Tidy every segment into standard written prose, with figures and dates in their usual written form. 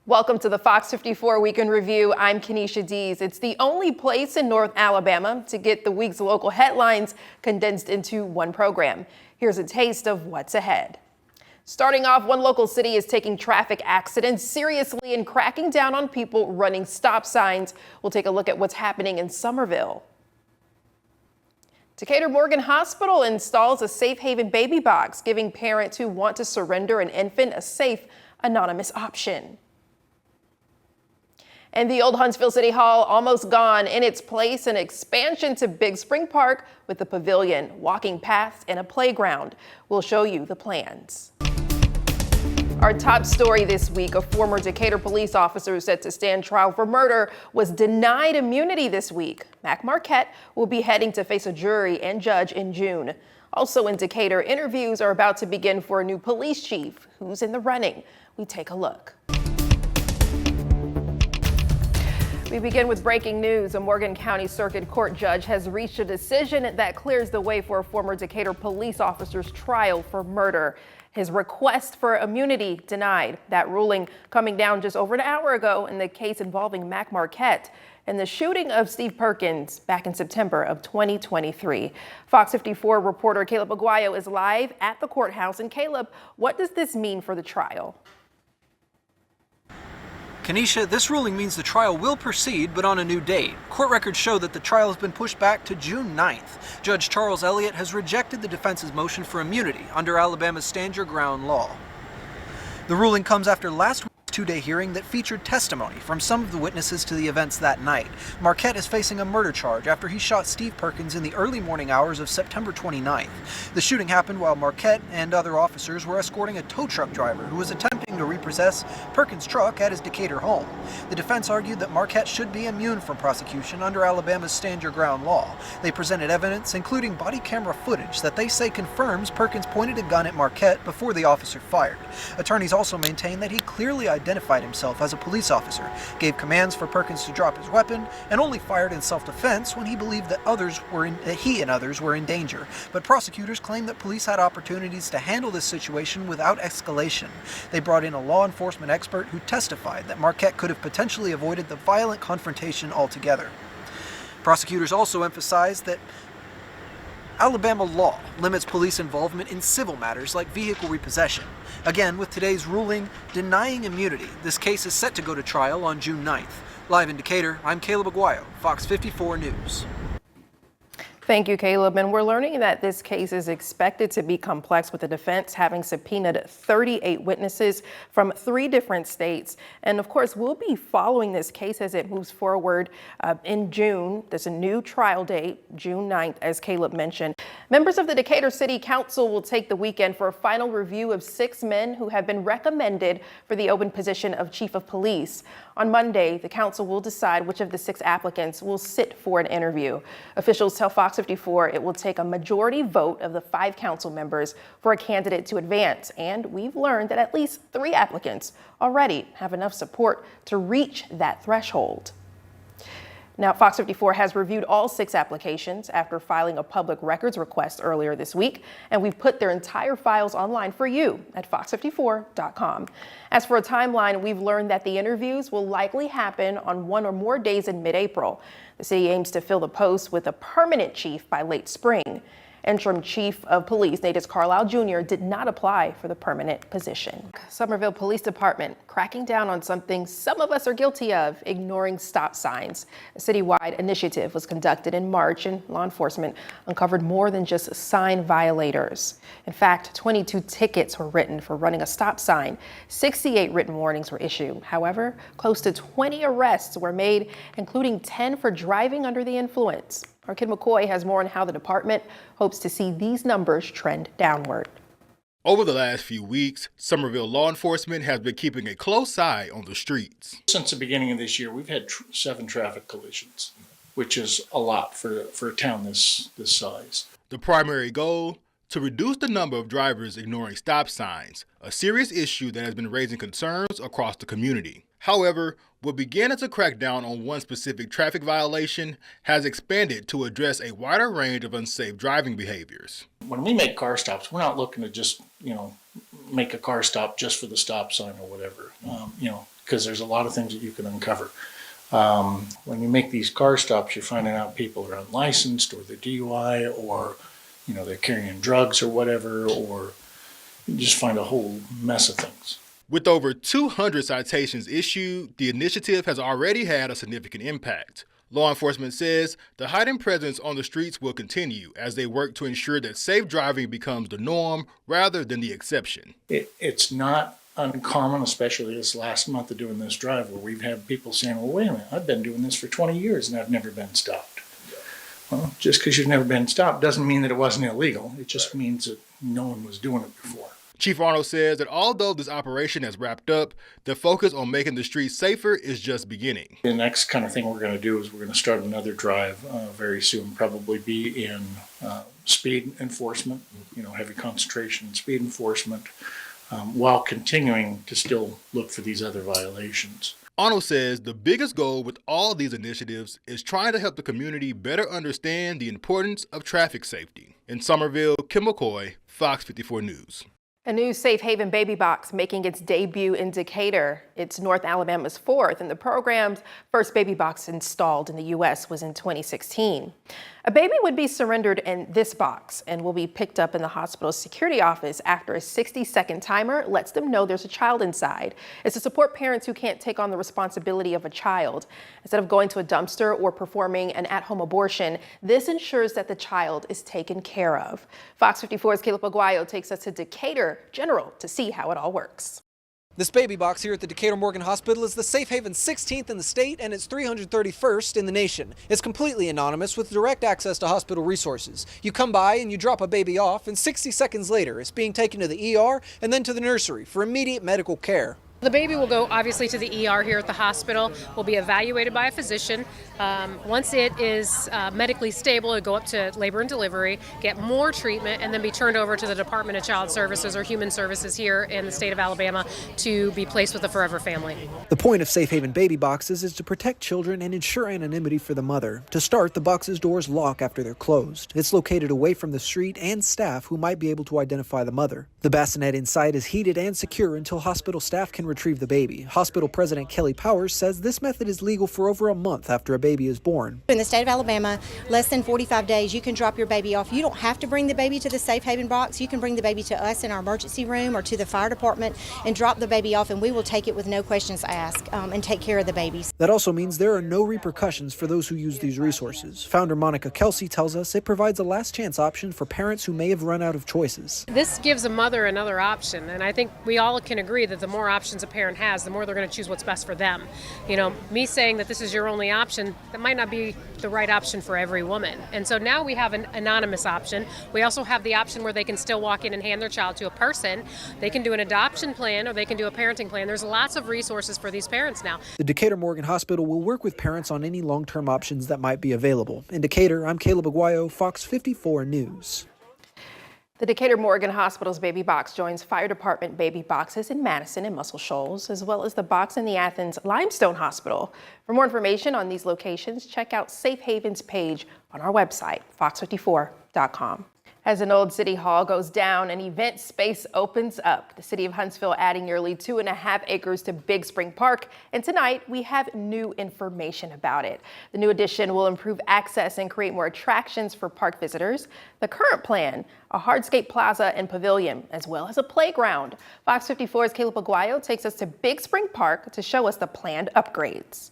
Welcome to the Fox 54 Weekend Review. I'm Kenesha Dees. It's the only place in North Alabama to get the week's local headlines condensed into one program. Here's a taste of what's ahead. Starting off, one local city is taking traffic accidents seriously and cracking down on people running stop signs. We'll take a look at what's happening in Somerville. Decatur Morgan Hospital installs a safe haven baby box, giving parents who want to surrender an infant a safe, anonymous option. And the old Huntsville City Hall almost gone. In its place, an expansion to Big Spring Park with a pavilion, walking paths, and a playground. We'll show you the plans. Our top story this week, a former Decatur police officer set to stand trial for murder was denied immunity this week. Mac Marquette will be heading to face a jury and judge in June. Also in Decatur, interviews are about to begin for a new police chief. Who's in the running? We take a look. We begin with breaking news. A Morgan County Circuit Court judge has reached a decision that clears the way for a former Decatur police officer's trial for murder. His request for immunity denied. That ruling coming down just over an hour ago in the case involving Mac Marquette and the shooting of Steve Perkins back in September of 2023. Fox 54 reporter Caleb Aguayo is live at the courthouse. And Caleb, what does this mean for the trial? Kenesha, this ruling means the trial will proceed, but on a new date. Court records show that the trial has been pushed back to June 9th. Judge Charles Elliott has rejected the defense's motion for immunity under Alabama's Stand Your Ground law. The ruling comes after last week's two-day hearing that featured testimony from some of the witnesses to the events that night. Marquette is facing a murder charge after he shot Steve Perkins in the early morning hours of September 29th. The shooting happened while Marquette and other officers were escorting a tow truck driver who was attempting to repossess Perkins' truck at his Decatur home. The defense argued that Marquette should be immune from prosecution under Alabama's Stand Your Ground law. They presented evidence, including body camera footage, that they say confirms Perkins pointed a gun at Marquette before the officer fired. Attorneys also maintain that he clearly identified himself as a police officer, gave commands for Perkins to drop his weapon, and only fired in self-defense when he believed that he and others were in danger. But prosecutors claim that police had opportunities to handle this situation without escalation. They brought in a law enforcement expert who testified that Marquette could have potentially avoided the violent confrontation altogether. Prosecutors also emphasized that Alabama law limits police involvement in civil matters like vehicle repossession. Again, with today's ruling denying immunity, this case is set to go to trial on June 9th. Live in Decatur, I'm Caleb Aguayo, Fox 54 News. Thank you, Caleb. And we're learning that this case is expected to be complex, with the defense having subpoenaed 38 witnesses from 3 different states. And of course, we'll be following this case as it moves forward in June. There's a new trial date, June 9th, as Caleb mentioned. Members of the Decatur City Council will take the weekend for a final review of 6 men who have been recommended for the open position of chief of police. On Monday, the council will decide which of the 6 applicants will sit for an interview. Officials tell Fox 54 it will take a majority vote of the 5 council members for a candidate to advance. And we've learned that at least 3 applicants already have enough support to reach that threshold. Now, Fox 54 has reviewed all 6 applications after filing a public records request earlier this week, and we've put their entire files online for you at fox54.com. As for a timeline, we've learned that the interviews will likely happen on 1 or more days in mid-April. The city aims to fill the post with a permanent chief by late spring. Interim Chief of Police Natus Carlisle Jr. did not apply for the permanent position. Somerville Police Department cracking down on something some of us are guilty of: ignoring stop signs. A citywide initiative was conducted in March, and law enforcement uncovered more than just sign violators. In fact, 22 tickets were written for running a stop sign. 68 written warnings were issued. However, close to 20 arrests were made, including 10 for driving under the influence. Our Kid McCoy has more on how the department hopes to see these numbers trend downward. Over the last few weeks, Somerville law enforcement has been keeping a close eye on the streets. Since the beginning of this year, we've had 7 traffic collisions, which is a lot for a town this size. The primary goal: to reduce the number of drivers ignoring stop signs, a serious issue that has been raising concerns across the community. However, what began as a crackdown on one specific traffic violation has expanded to address a wider range of unsafe driving behaviors. When we make car stops, we're not looking to just, make a car stop just for the stop sign or whatever. because there's a lot of things that you can uncover. When you make these car stops, you're finding out people are unlicensed, or they're DUI, or they're carrying drugs or whatever, or you just find a whole mess of things. With over 200 citations issued, the initiative has already had a significant impact. Law enforcement says the heightened presence on the streets will continue as they work to ensure that safe driving becomes the norm rather than the exception. It's not uncommon, especially this last month of doing this drive, where we've had people saying, well, wait a minute, I've been doing this for 20 years and I've never been stopped. Well, just because you've never been stopped doesn't mean that it wasn't illegal. It just means that no one was doing it before. Chief Arnold says that although this operation has wrapped up, the focus on making the streets safer is just beginning. The next kind of thing we're going to do is we're going to start another drive very soon, probably be in speed enforcement, heavy concentration in speed enforcement, while continuing to still look for these other violations. Arnold says the biggest goal with all these initiatives is trying to help the community better understand the importance of traffic safety. In Somerville, Kim McCoy, Fox 54 News. A new safe haven baby box making its debut in Decatur. It's North Alabama's fourth, and the program's first baby box installed in the U.S. was in 2016. A baby would be surrendered in this box and will be picked up in the hospital's security office after a 60-second timer lets them know there's a child inside. It's to support parents who can't take on the responsibility of a child. Instead of going to a dumpster or performing an at-home abortion, this ensures that the child is taken care of. Fox 54's Caleb Aguayo takes us to Decatur General to see how it all works. This baby box here at the Decatur Morgan Hospital is the Safe Haven 16th in the state, and it's 331st in the nation. It's completely anonymous with direct access to hospital resources. You come by and you drop a baby off, and 60 seconds later it's being taken to the ER and then to the nursery for immediate medical care. The baby will go obviously to the ER here at the hospital, will be evaluated by a physician. Once it is medically stable, it'll go up to labor and delivery, get more treatment, and then be turned over to the Department of Child Services or Human Services here in the state of Alabama to be placed with a forever family. The point of Safe Haven baby boxes is to protect children and ensure anonymity for the mother. To start, the box's doors lock after they're closed. It's located away from the street and staff who might be able to identify the mother. The bassinet inside is heated and secure until hospital staff can retrieve the baby. Hospital President Kelly Powers says this method is legal for over a month after a baby is born. In the state of Alabama, less than 45 days, you can drop your baby off. You don't have to bring the baby to the Safe Haven box. You can bring the baby to us in our emergency room or to the fire department and drop the baby off, and we will take it with no questions asked and take care of the babies. That also means there are no repercussions for those who use these resources. Founder Monica Kelsey tells us it provides a last chance option for parents who may have run out of choices. This gives a mother another option, and I think we all can agree that the more options a parent has, the more they're going to choose what's best for them. Me saying that this is your only option, that might not be the right option for every woman. And so now we have an anonymous option. We also have the option where they can still walk in and hand their child to a person. They can do an adoption plan or they can do a parenting plan. There's lots of resources for these parents now. The Decatur Morgan Hospital will work with parents on any long-term options that might be available. In Decatur, I'm Caleb Aguayo, Fox 54 News. The Decatur Morgan Hospital's baby box joins fire department baby boxes in Madison and Muscle Shoals, as well as the box in the Athens Limestone Hospital. For more information on these locations, check out Safe Haven's page on our website, fox54.com. As an old city hall goes down, an event space opens up. The city of Huntsville adding nearly 2.5 acres to Big Spring Park. And tonight we have new information about it. The new addition will improve access and create more attractions for park visitors. The current plan, a hardscape plaza and pavilion, as well as a playground. Fox 54's Caleb Aguayo takes us to Big Spring Park to show us the planned upgrades.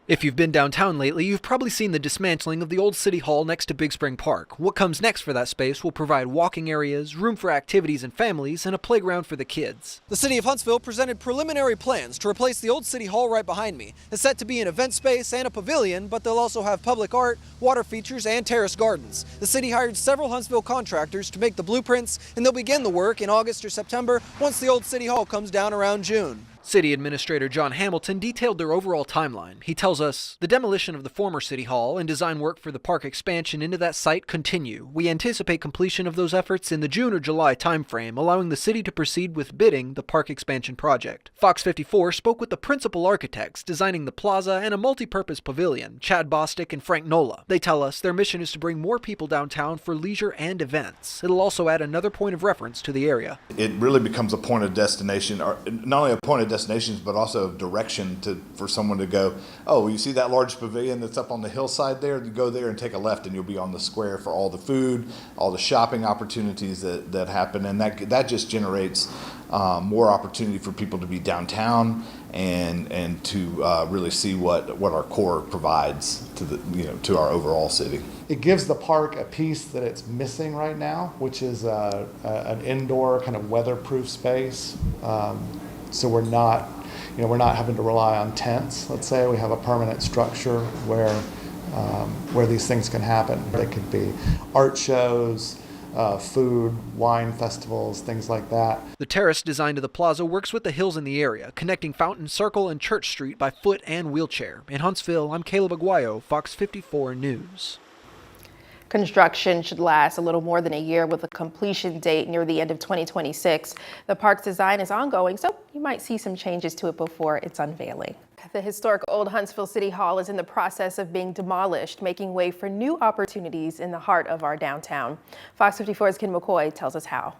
If you've been downtown lately, you've probably seen the dismantling of the old City Hall next to Big Spring Park. What comes next for that space will provide walking areas, room for activities and families, and a playground for the kids. The City of Huntsville presented preliminary plans to replace the old City Hall right behind me. It's set to be an event space and a pavilion, but they'll also have public art, water features, and terrace gardens. The city hired several Huntsville contractors to make the blueprints, and they'll begin the work in August or September once the old City Hall comes down around June. City Administrator John Hamilton detailed their overall timeline. He tells us, the demolition of the former City Hall and design work for the park expansion into that site continue. We anticipate completion of those efforts in the June or July timeframe, allowing the city to proceed with bidding the park expansion project. Fox 54 spoke with the principal architects designing the plaza and a multi-purpose pavilion, Chad Bostic and Frank Nola. They tell us their mission is to bring more people downtown for leisure and events. It'll also add another point of reference to the area. It really becomes a point of destination, or not only a point of destinations, but also direction for someone to go, oh, you see that large pavilion that's up on the hillside there? You go there and take a left and you'll be on the square for all the food, all the shopping opportunities that happen. And that just generates more opportunity for people to be downtown and to really see what our core provides to our overall city. It gives the park a piece that it's missing right now, which is an indoor kind of weatherproof space. So we're not having to rely on tents. Let's say we have a permanent structure where these things can happen. They could be art shows, food, wine festivals, things like that. The terrace design to the plaza works with the hills in the area, connecting Fountain Circle and Church Street by foot and wheelchair. In Huntsville, I'm Caleb Aguayo, FOX54 News. Construction should last a little more than a year with a completion date near the end of 2026. The park's design is ongoing, so you might see some changes to it before its unveiling. The historic old Huntsville City Hall is in the process of being demolished, making way for new opportunities in the heart of our downtown. Fox 54's Ken McCoy tells us how.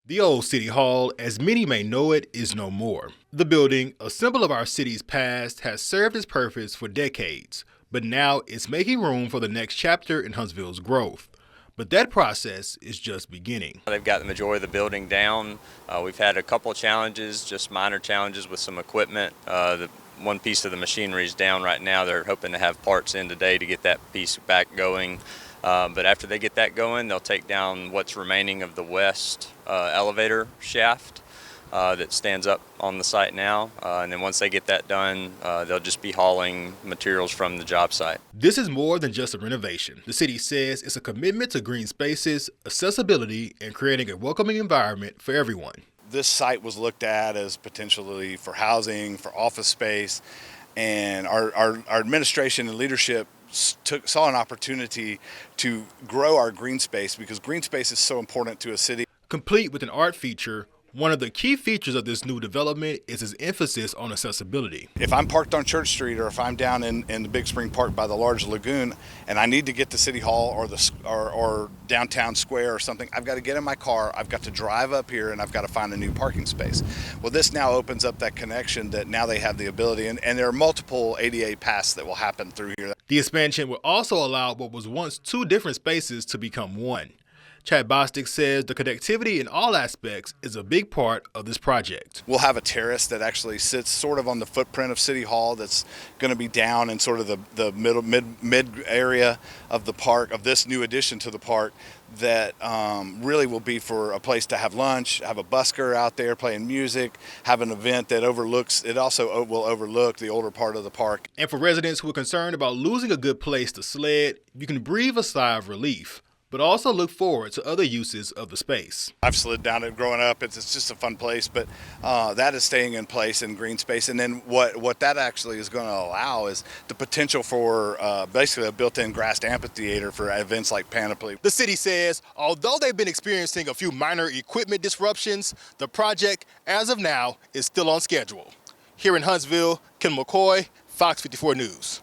The old City Hall, as many may know it, is no more. The building, a symbol of our city's past, has served its purpose for decades, but now it's making room for the next chapter in Huntsville's growth. But that process is just beginning. They've got the majority of the building down. We've had a couple of challenges, just minor challenges with some equipment. The one piece of the machinery is down right now. They're hoping to have parts in today to get that piece back going. But after they get that going, they'll take down what's remaining of the west elevator shaft that stands up on the site now. And then once they get that done, they'll just be hauling materials from the job site. This is more than just a renovation. The city says it's a commitment to green spaces, accessibility, and creating a welcoming environment for everyone. This site was looked at as potentially for housing, for office space, and our administration and leadership saw an opportunity to grow our green space because green space is so important to a city. Complete with an art feature, one of the key features of this new development is its emphasis on accessibility. If I'm parked on Church Street or if I'm down in the Big Spring Park by the large lagoon and I need to get to City Hall or downtown square or something, I've got to get in my car, I've got to drive up here, and I've got to find a new parking space. Well, this now opens up that connection that now they have the ability, and there are multiple ADA paths that will happen through here. The expansion will also allow what was once two different spaces to become one. Chad Bostic says the connectivity in all aspects is a big part of this project. We'll have a terrace that actually sits sort of on the footprint of City Hall that's going to be down in sort of the mid area of the park, of this new addition to the park, that really will be for a place to have lunch, have a busker out there playing music, have an event that overlooks, it also will overlook the older part of the park. And for residents who are concerned about losing a good place to sled, you can breathe a sigh of relief, but also look forward to other uses of the space. I've slid down it growing up. It's just a fun place, but that is staying in place in green space. And then what that actually is going to allow is the potential for basically a built-in grassed amphitheater for events like Panoply. The city says, although they've been experiencing a few minor equipment disruptions, the project, as of now, is still on schedule. Here in Huntsville, Ken McCoy, Fox 54 News.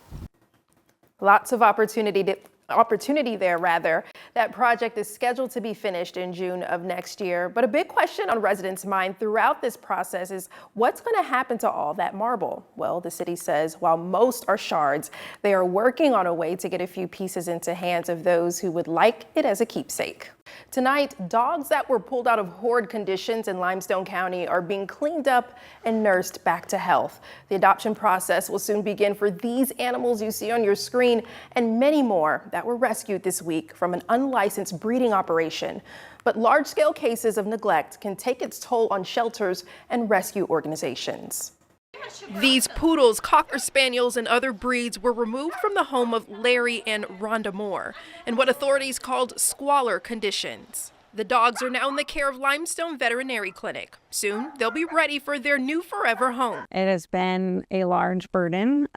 Lots of opportunity there. That project is scheduled to be finished in June of next year. But a big question on residents' mind throughout this process is what's going to happen to all that marble? Well, the city says while most are shards, they are working on a way to get a few pieces into hands of those who would like it as a keepsake. Tonight, dogs that were pulled out of horrid conditions in Limestone County are being cleaned up and nursed back to health. The adoption process will soon begin for these animals you see on your screen and many more that were rescued this week from an unlicensed breeding operation. But large-scale cases of neglect can take its toll on shelters and rescue organizations. These poodles, cocker spaniels, and other breeds were removed from the home of Larry and Rhonda Moore in what authorities called squalor conditions. The dogs are now in the care of Limestone Veterinary Clinic. Soon, they'll be ready for their new forever home. It has been a large burden.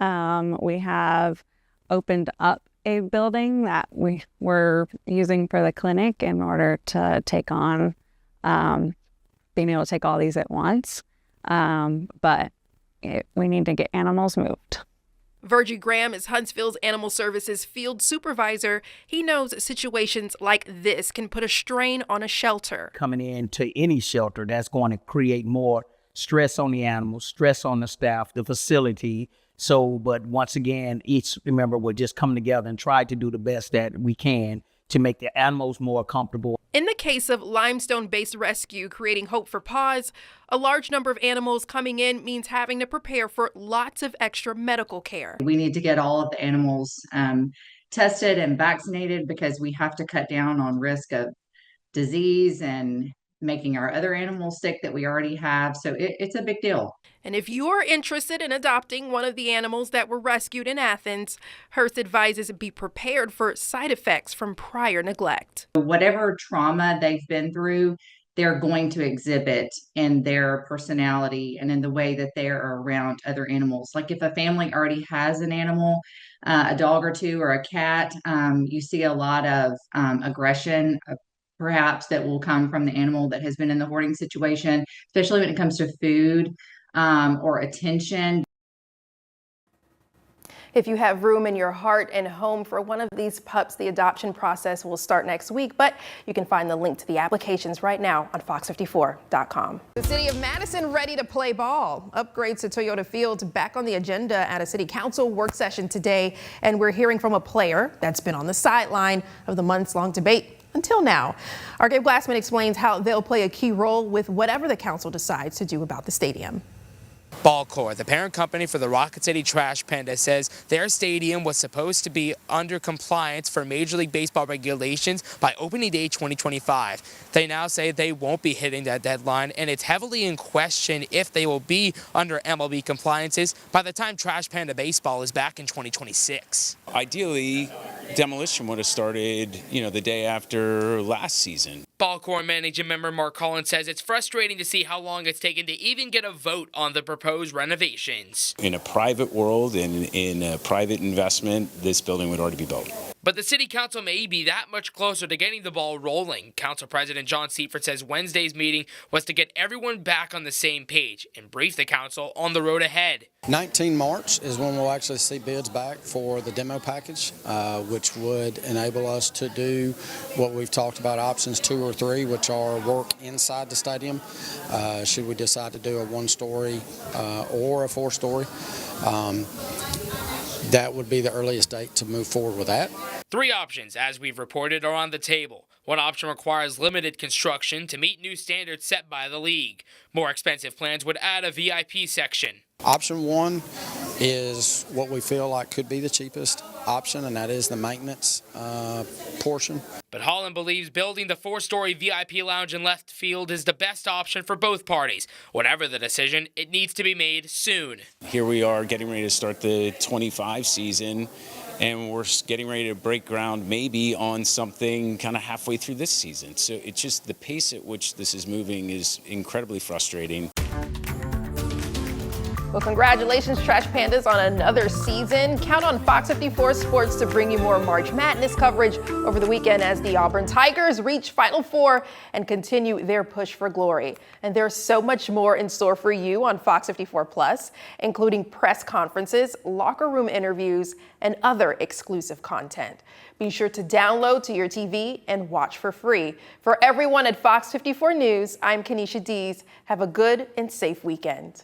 We have opened up a building that we were using for the clinic in order to take on being able to take all these at once. But we need to get animals moved. Virgie Graham is Huntsville's Animal Services field supervisor. He knows situations like this can put a strain on a shelter. Coming into any shelter, that's going to create more stress on the animals, stress on the staff, the facility. So, but once again, each member will just come together and try to do the best that we can to make the animals more comfortable. In the case of limestone-based rescue creating hope for paws, a large number of animals coming in means having to prepare for lots of extra medical care. We need to get all of the animals tested and vaccinated because we have to cut down on risk of disease and making our other animals sick that we already have. So it's a big deal. And if you're interested in adopting one of the animals that were rescued in Athens, Hearst advises be prepared for side effects from prior neglect. Whatever trauma they've been through, they're going to exhibit in their personality and in the way that they're around other animals. Like if a family already has an animal, a dog or two or a cat, you see a lot of aggression, perhaps that will come from the animal that has been in the hoarding situation, especially when it comes to food or attention. If you have room in your heart and home for one of these pups, the adoption process will start next week, but you can find the link to the applications right now on fox54.com. The city of Madison ready to play ball. Upgrades to Toyota Field back on the agenda at a city council work session today, and we're hearing from a player that's been on the sideline of the months-long debate until now. Our Gabe Glassman explains how they'll play a key role with whatever the council decides to do about the stadium. Ballcore, the parent company for the Rocket City Trash Panda, says their stadium was supposed to be under compliance for Major League Baseball regulations by opening day 2025. They now say they won't be hitting that deadline, and it's heavily in question if they will be under MLB compliances by the time Trash Panda Baseball is back in 2026. Ideally, demolition would have started, the day after last season. Ballcore managing member Mark Collins says it's frustrating to see how long it's taken to even get a vote on the proposed renovations. In a private world and in a private investment, this building would already be built. But the city council may be that much closer to getting the ball rolling. Council President John Seifert says Wednesday's meeting was to get everyone back on the same page and brief the council on the road ahead. 19 March is when we'll actually see bids back for the demo package, which would enable us to do what we've talked about, options 2 or 3, which are work inside the stadium, should we decide to do a 1-story or a 4-story. That would be the earliest date to move forward with that. 3 options, as we've reported, are on the table. One option requires limited construction to meet new standards set by the league. More expensive plans would add a VIP section. Option 1 is what we feel like could be the cheapest option, and that is the maintenance portion. But Holland believes building the 4-story VIP lounge in left field is the best option for both parties. Whatever the decision, it needs to be made soon. Here we are getting ready to start the 25 season, and we're getting ready to break ground maybe on something kind of halfway through this season. So it's just the pace at which this is moving is incredibly frustrating. Well, congratulations, Trash Pandas, on another season. Count on Fox 54 Sports to bring you more March Madness coverage over the weekend as the Auburn Tigers reach Final Four and continue their push for glory. And there's so much more in store for you on Fox 54 Plus, including press conferences, locker room interviews, and other exclusive content. Be sure to download to your TV and watch for free. For everyone at Fox 54 News, I'm Kenesha Dees. Have a good and safe weekend.